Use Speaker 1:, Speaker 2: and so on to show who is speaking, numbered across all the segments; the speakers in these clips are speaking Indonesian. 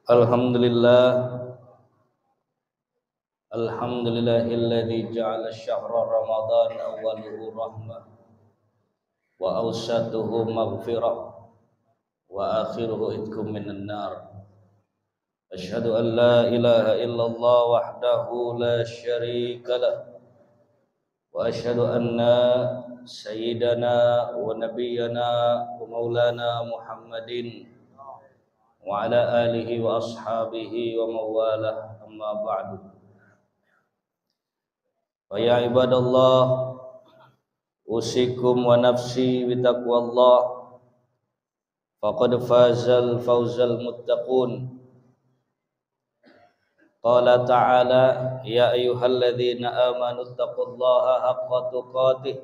Speaker 1: Alhamdulillah, alhamdulillahilladzi ja'ala syahra Ramadan awwaluhu rahmah wa awsatuhu maghfirah wa akhiruhu itqum minan nar. Asyhadu an la ilaha illallah wahdahu la syarika lah wa asyhadu anna sayyidana wa nabiyyana wa maulana Muhammadin wa ala alihi wa ashabihi wa mawalah, amma ba'du. Fa ya ibadallah, usikum wa nafsi bitaqwallah, faqad fazal fawzal muttaqun. Qala ta'ala, ya ayyuhalladzina amanu taqullaha haqqa tuqatih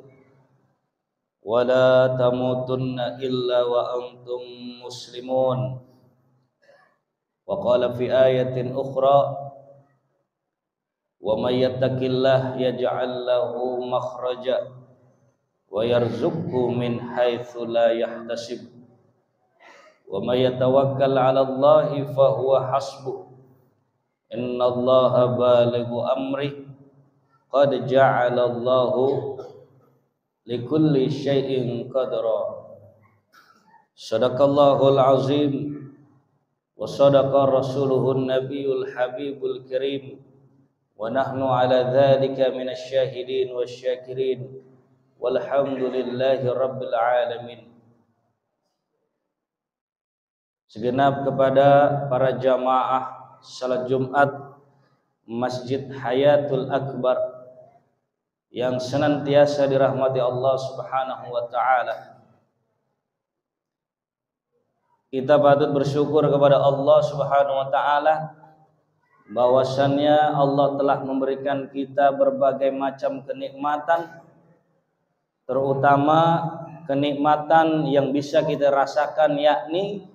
Speaker 1: wa la tamutunna illa wa antum muslimun. Wa qala fi ayatin ukhra, wa may yattaqillah yaj'al lahu makhraja wa yarzuqhu min haitsu la yahtasib wa may yatawakkal 'ala Allahi fa huwa hasbuh innallaha balighu amri qad ja'ala Allahu likulli syai'in qadra. Shadaqallahul azim wa sadaqa rasuluhun nabiyul habibul karim wa nahnu ala dzalika minasy syahidin wasyakirin walhamdulillahi rabbil alamin. Segenap kepada para jamaah salat Jumat Masjid Hayatul Akbar yang senantiasa dirahmati Allah Subhanahu wa taala. Kita patut bersyukur kepada Allah Subhanahu wa taala bahwasannya Allah telah memberikan kita berbagai macam kenikmatan, terutama kenikmatan yang bisa kita rasakan, yakni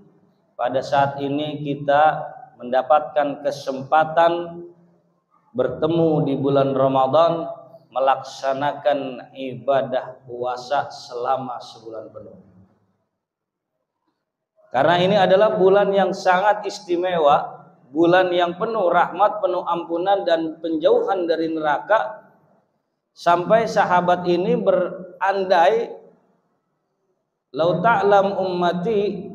Speaker 1: pada saat ini kita mendapatkan kesempatan bertemu di bulan Ramadan, melaksanakan ibadah puasa selama sebulan penuh. Karena ini adalah bulan yang sangat istimewa, bulan yang penuh rahmat, penuh ampunan dan penjauhan dari neraka. Sampai sahabat ini berandai, lau ta'lam ummati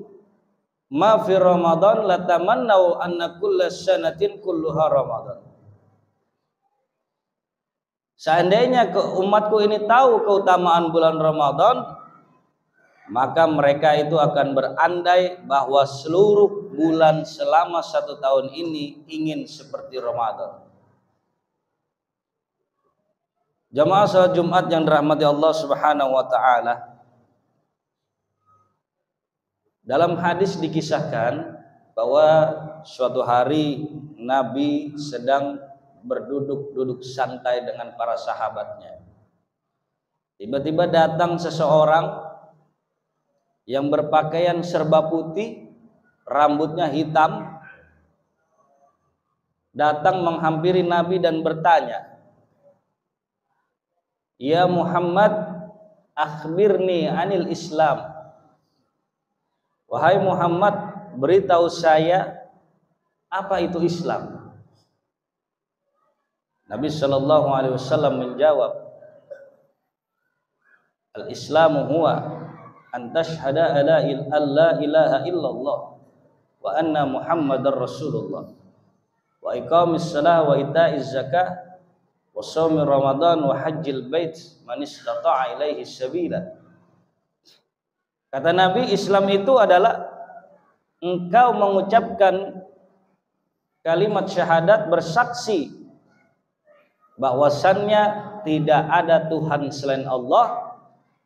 Speaker 1: ma fi Ramadan latamannau anna kulla sanatin kulluha Ramadan. Seandainya umatku ini tahu keutamaan bulan Ramadan, maka mereka itu akan berandai bahwa seluruh bulan selama 1 tahun ini ingin seperti Ramadan. Jamaah salat Jumat yang dirahmati Allah Subhanahu wa taala, dalam hadis dikisahkan bahwa suatu hari Nabi sedang berduduk santai dengan para sahabatnya. Tiba-tiba datang seseorang yang berpakaian serba putih, rambutnya hitam, datang menghampiri Nabi dan bertanya, "Ya Muhammad, akhbirni anil Islam." Wahai Muhammad, beritahu saya apa itu Islam. Nabi sallallahu alaihi wasallam menjawab, "Al-Islamu huwa an tashhada alla ilaha illallah wa anna Muhammadar Rasulullah wa iqamis shalah wa ita'iz zakah wa shaumir Ramadan wa hajjil bait man istata'a ilaihi sabila." Kata Nabi, Islam itu adalah engkau mengucapkan kalimat syahadat, bersaksi bahwasannya tidak ada Tuhan selain Allah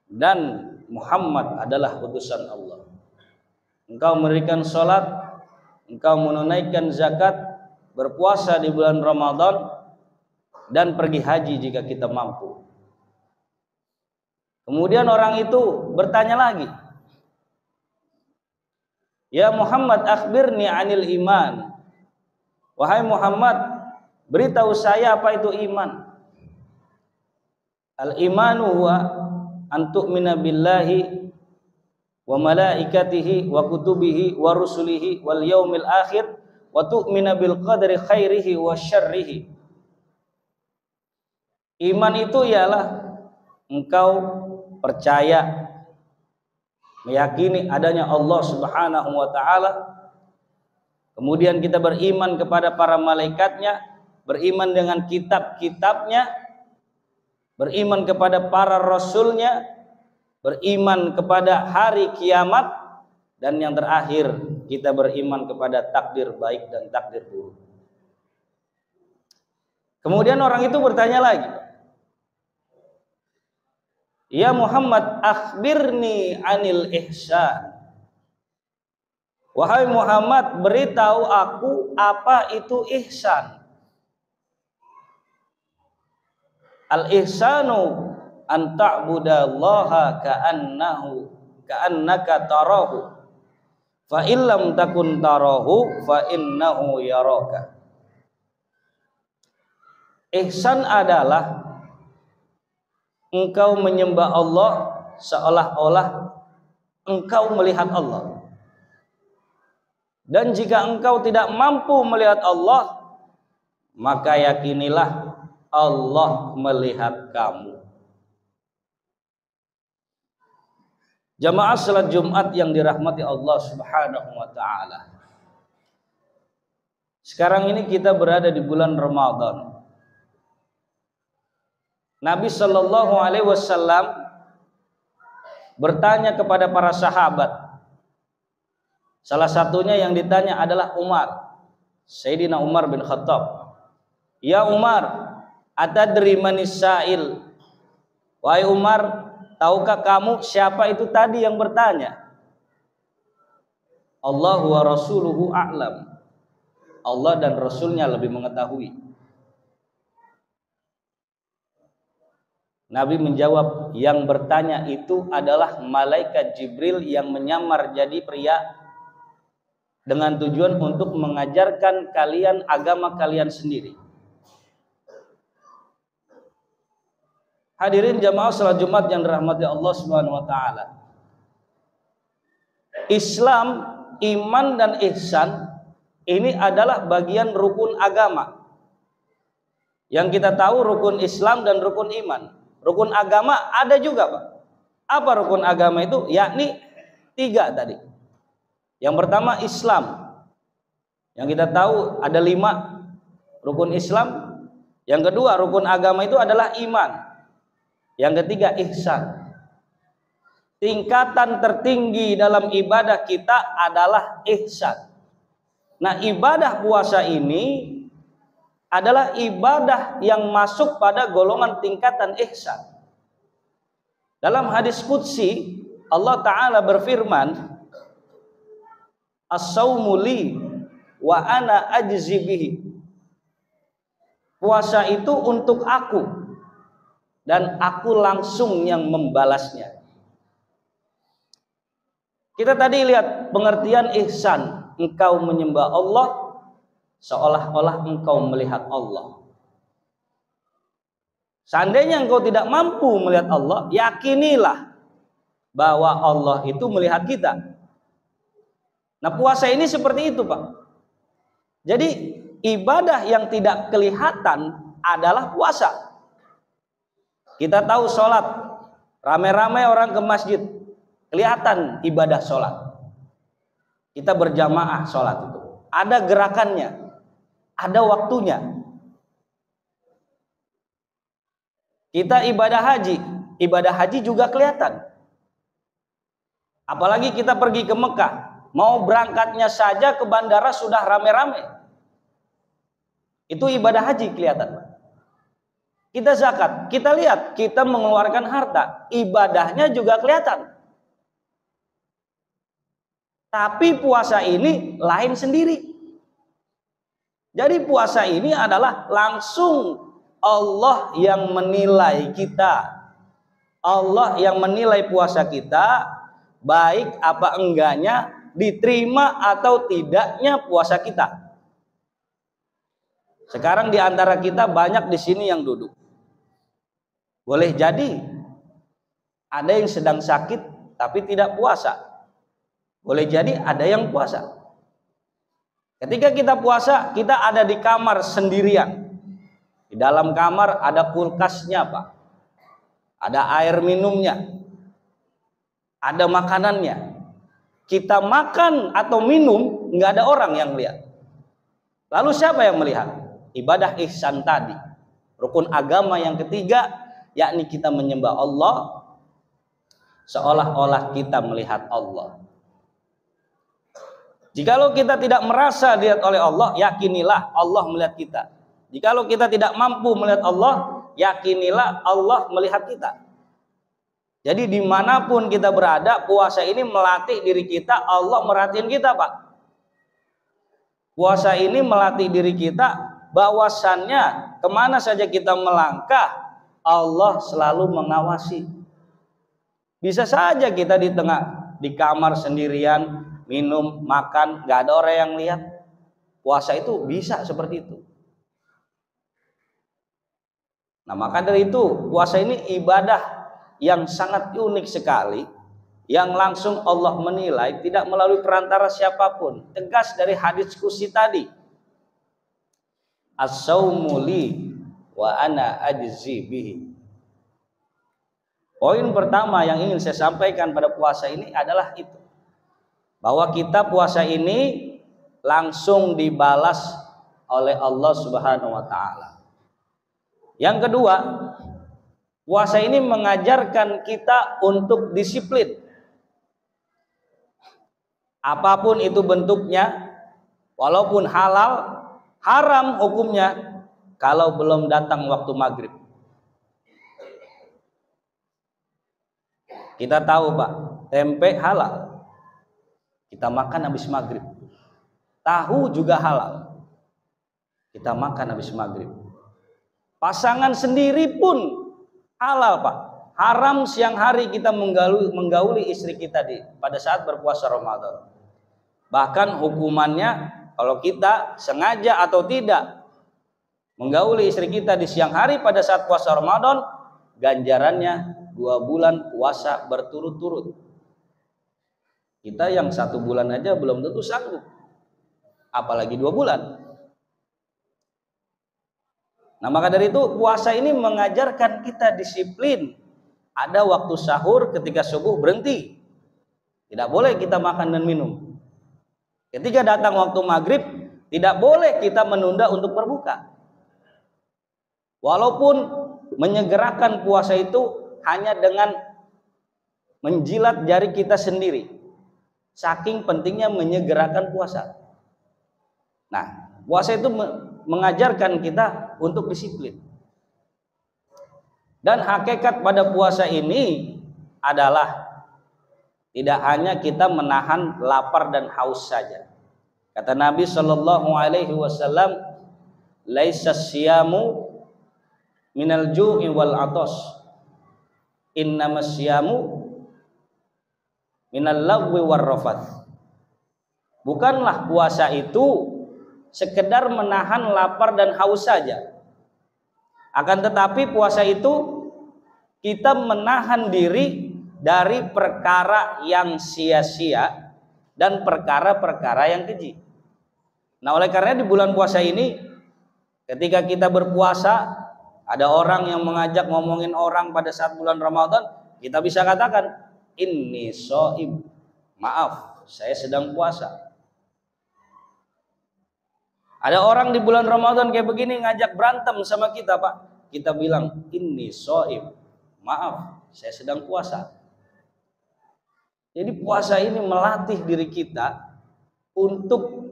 Speaker 1: dan Muhammad adalah utusan Allah. Engkau memberikan sholat, engkau menunaikan zakat, berpuasa di bulan Ramadan, dan pergi haji jika kita mampu. Kemudian orang itu bertanya lagi, "Ya Muhammad, akhbirni anil iman." Wahai Muhammad, beritahu saya apa itu iman. Al-imanu huwa an tu'mina billahi wa malaikatihi wa kutubihi wa rusulihi wal yaumil akhir wa tu'mina bil qadri khairihi wa syarrihi. Iman itu ialah engkau percaya, meyakini adanya Allah Subhanahu wa taala. Kemudian kita beriman kepada para malaikatnya, beriman dengan kitab-kitabnya, beriman kepada para rasulnya, beriman kepada hari kiamat, dan yang terakhir kita beriman kepada takdir baik dan takdir buruk. Kemudian orang itu bertanya lagi, ya Muhammad, akhbirni anil ihsan. Wahai Muhammad, beritahu aku apa itu ihsan. Al-ihsanu an ta'budallaha ka'annaka tarahu fa illam takun tarahu fa innahu yaraka. Ihsan adalah engkau menyembah Allah seolah-olah engkau melihat Allah. Dan jika engkau tidak mampu melihat Allah, maka yakinilah Allah melihat kamu. Jamaah salat Jumat yang dirahmati Allah Subhanahu wa taala. Sekarang ini kita berada di bulan Ramadan. Nabi Shallallahu alaihi wasallam bertanya kepada para sahabat. Salah satunya yang ditanya adalah Umar, Sayyidina Umar bin Khattab. Ya Umar, atadri manis sa'il? Wahai Umar, tahukah kamu siapa itu tadi yang bertanya? Allah wa rasuluhu a'lam. Allah dan Rasulnya lebih mengetahui. Nabi menjawab, yang bertanya itu adalah malaikat Jibril yang menyamar jadi pria dengan tujuan untuk mengajarkan kalian agama kalian sendiri. Hadirin jamaah salat Jumat yang dirahmati Allah Subhanahu wa taala. Islam, iman dan ihsan ini adalah bagian rukun agama. Yang kita tahu rukun Islam dan rukun iman. Rukun agama ada juga, Pak. Apa rukun agama itu? Yakni 3 tadi. Yang pertama Islam. Yang kita tahu ada 5 rukun Islam. Yang kedua rukun agama itu adalah iman. Yang ketiga ihsan. Tingkatan tertinggi dalam ibadah kita adalah ihsan. Nah, ibadah puasa ini adalah ibadah yang masuk pada golongan tingkatan ihsan. Dalam hadis qudsi Allah Ta'ala berfirman, as-sawmu li wa ana ajzi bihi. Puasa itu untuk aku dan aku langsung yang membalasnya. Kita tadi lihat pengertian ihsan, engkau menyembah Allah seolah-olah engkau melihat Allah. Seandainya engkau tidak mampu melihat Allah, yakinilah bahwa Allah itu melihat kita. Nah, puasa ini seperti itu, Pak. Jadi ibadah yang tidak kelihatan adalah puasa. Kita tahu sholat, rame-rame orang ke masjid, kelihatan ibadah sholat. Kita berjamaah sholat itu, ada gerakannya, ada waktunya. Kita ibadah haji juga kelihatan. Apalagi kita pergi ke Mekah, mau berangkatnya saja ke bandara sudah rame-rame. Itu ibadah haji kelihatan. Kita zakat, kita lihat, kita mengeluarkan harta, ibadahnya juga kelihatan. Tapi puasa ini lain sendiri. Jadi puasa ini adalah langsung Allah yang menilai kita. Allah yang menilai puasa kita, baik apa enggaknya, diterima atau tidaknya puasa kita. Sekarang di antara kita banyak di sini yang duduk. Boleh jadi ada yang sedang sakit tapi tidak puasa. Boleh jadi ada yang puasa. Ketika kita puasa, kita ada di kamar sendirian. Di dalam kamar ada kulkasnya, Pak. Ada air minumnya. Ada makanannya. Kita makan atau minum, nggak ada orang yang lihat. Lalu siapa yang melihat? Ibadah ihsan tadi. Rukun agama yang ketiga, yakni kita menyembah Allah seolah-olah kita melihat Allah. Jikalau kita tidak merasa dilihat oleh Allah, yakinilah Allah melihat kita. Jikalau kita tidak mampu melihat Allah, yakinilah Allah melihat kita. Jadi dimanapun kita berada, puasa ini melatih diri kita, Allah merhatiin kita, Pak. Puasa ini melatih diri kita, bahwasannya kemana saja kita melangkah, Allah selalu mengawasi. Bisa saja kita di kamar sendirian, minum, makan, gak ada orang yang lihat. Puasa itu bisa seperti itu. Nah, maka dari itu puasa ini ibadah yang sangat unik sekali, yang langsung Allah menilai tidak melalui perantara siapapun. Tegas dari hadis kursi tadi, as-saumu li wa ana ajzi bihi. Poin pertama yang ingin saya sampaikan pada puasa ini adalah itu, bahwa kita puasa ini langsung dibalas oleh Allah Subhanahu wa taala. Yang kedua, puasa ini mengajarkan kita untuk disiplin. Apapun itu bentuknya, walaupun halal, haram hukumnya kalau belum datang waktu maghrib. Kita tahu, Pak, tempe halal, kita makan habis maghrib. Tahu juga halal, kita makan habis maghrib. Pasangan sendiri pun halal, Pak. Haram siang hari kita menggauli istri kita pada saat berpuasa Ramadan. Bahkan hukumannya kalau kita sengaja atau tidak menggauli istri kita di siang hari pada saat puasa Ramadan, ganjarannya 2 bulan puasa berturut-turut. Kita yang 1 bulan aja belum tentu sanggup, apalagi 2 bulan. Nah, maka dari itu puasa ini mengajarkan kita disiplin. Ada waktu sahur, ketika subuh berhenti. Tidak boleh kita makan dan minum. Ketika datang waktu maghrib, tidak boleh kita menunda untuk berbuka. Walaupun menyegerakan puasa itu hanya dengan menjilat jari kita sendiri. Saking pentingnya menyegerakan puasa. Nah, puasa itu mengajarkan kita untuk disiplin. Dan hakikat pada puasa ini adalah tidak hanya kita menahan lapar dan haus saja. Kata Nabi Shallallahu Alaihi Wasallam, "Laisa siyamu minal ju'i wal atos, innamas siyamu minal lagwi war rafath." Bukanlah puasa itu sekedar menahan lapar dan haus saja. Akan tetapi puasa itu kita menahan diri dari perkara yang sia-sia dan perkara-perkara yang keji. Nah, oleh karena di bulan puasa ini, ketika kita berpuasa, ada orang yang mengajak ngomongin orang pada saat bulan Ramadan, kita bisa katakan, inni shaim, maaf, saya sedang puasa. Ada orang di bulan Ramadan kayak begini ngajak berantem sama kita, Pak. Kita bilang, inni shaim, maaf, saya sedang puasa. Jadi puasa ini melatih diri kita untuk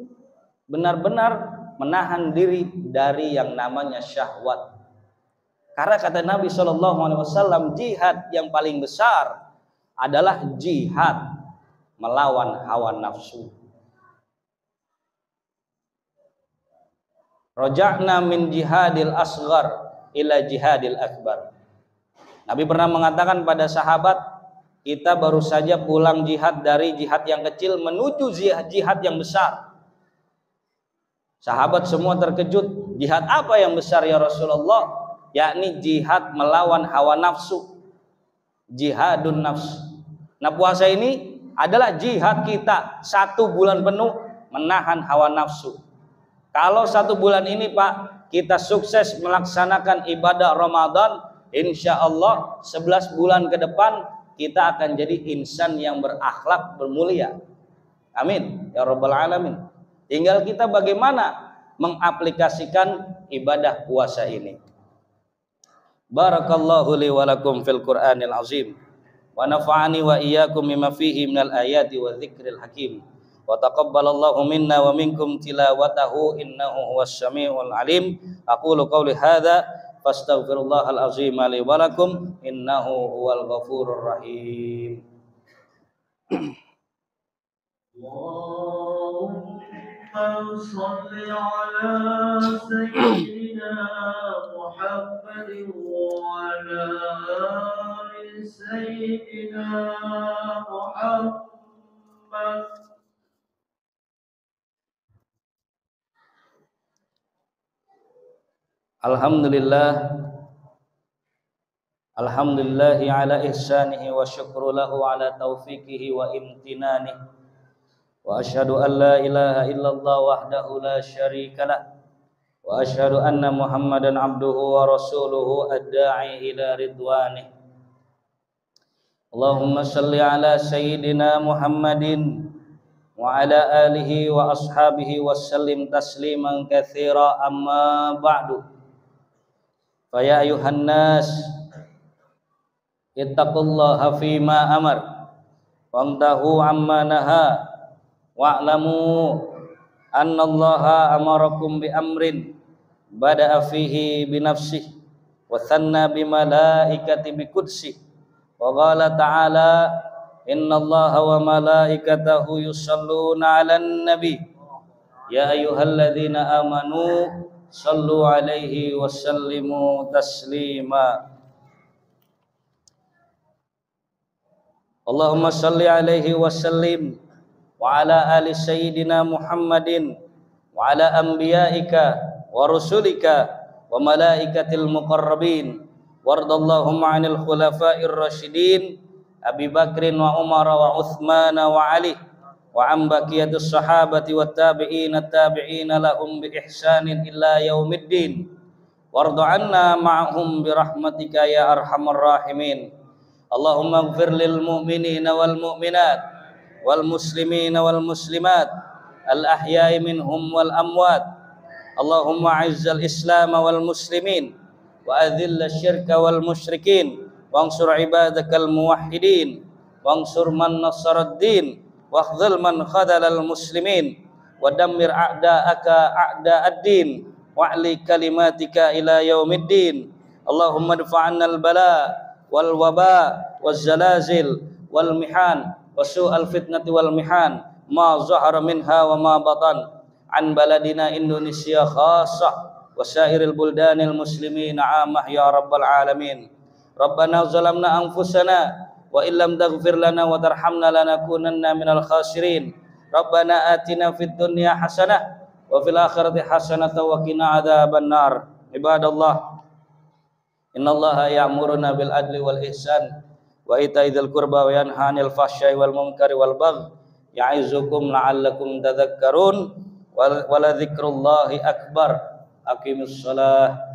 Speaker 1: benar-benar menahan diri dari yang namanya syahwat. Karena kata Nabi SAW, jihad yang paling besar adalah jihad melawan hawa nafsu. Raja'na min jihadil asghar ila jihadil akbar. Nabi pernah mengatakan pada sahabat, kita baru saja pulang jihad dari jihad yang kecil menuju jihad yang besar. Sahabat semua terkejut, jihad apa yang besar ya Rasulullah? Yakni jihad melawan hawa nafsu, jihadun nafs. Nah, puasa ini adalah jihad kita 1 bulan penuh menahan hawa nafsu. Kalau 1 bulan ini Pak, kita sukses melaksanakan ibadah Ramadan, insya Allah 11 bulan ke depan kita akan jadi insan yang berakhlak, bermulia. Amin ya rabbal alamin. Tinggal kita bagaimana mengaplikasikan ibadah puasa ini. Barakallahu li wa lakum fil Qur'anil azim wa nafa'ani wa iyyakum mimma fihi minal ayati wa dzikril hakim wa taqabbalallahu minna wa minkum tilawatahu innahu huwas samiul alim. Aqulu qawli hadza fastaghfirullahal azim li wa lakum innahu huwal ghafurur rahim.
Speaker 2: اللهم صل على سيدنا محمد وعلى آل سيدنا محمد.
Speaker 1: Alhamdulillahi ala ihsanihi wa syukru lahu ala taufiqihi wa imtinanihi. Wa asyhadu an la ilaha illallah wahdahu la syarikalah wa asyhadu anna Muhammadan abduhu wa rasuluhu ad-da'i ila ridwanih. Allahumma salli ala sayyidina Muhammadin wa ala alihi wa ashabihi wa sallim tasliman katsira, amma ba'du. Fa ya ayuhan nas ittaqullaha fima amar wamtahu amma naha wa'lamu annallaha amarakum bi amrin bada'a fihi bi nafsihi wa thanna bi malaikati bi qudsi wa qala ta'ala innallaha wa malaikatahu yusalluna 'alan nabi ya ayyuhalladzina amanu sallu 'alaihi wa sallimu taslima. Allahumma salli 'alaihi wa sallim wa ala ali sayyidina Muhammadin wa ala anbiya'ika wa rusulika wa malaikatil muqarrabin wardallahumma 'anil khulafa'ir rasyidin Abi Bakrin wa Umar wa Uthman wa Ali wa an baqiyatus sahabati wat tabi'in lahum bi ihsanin ila yaumiddin warda 'anna ma'hum bi rahmatika ya arhamar rahimin. Allahumma ighfir lil mu'minina wal mu'minat wal muslimina wal muslimat al ahya'i minhum wal amwat. Allahumma a'izzal islam wal muslimin wa adhill asyirka wal musyrikin wansur ibadakal muwahhidin wansur man nasarad din wakhdhul man khadalal muslimin wa dammir a'da'aka a'da'ad din wa'li kalimatika ila yaumiddin. Allahumma dfa'anna al bala wal waba waz zalazil wal mihan wasu'al fitnati wal mihan ma zahara minha wa ma batan an baladina Indonesia khassah wa sairil buldanil muslimin 'amah ya rabbal alamin. Rabbana zalamna anfusana wa illam taghfir lana wa tarhamna lanakunanna minal khasirin. Rabbana atina fid dunya hasanah wa fil akhirati hasanah wa qina adzaban nar. Ibadallah, innallaha ya'muruna bil adli wal ihsan wa ita'idzil qurba wa yanha 'anil fahsya'i wal munkari wal baghi ya'izukum la'allakum tadhakkarun wa la dzikrullahi akbar. Aqimus shalah.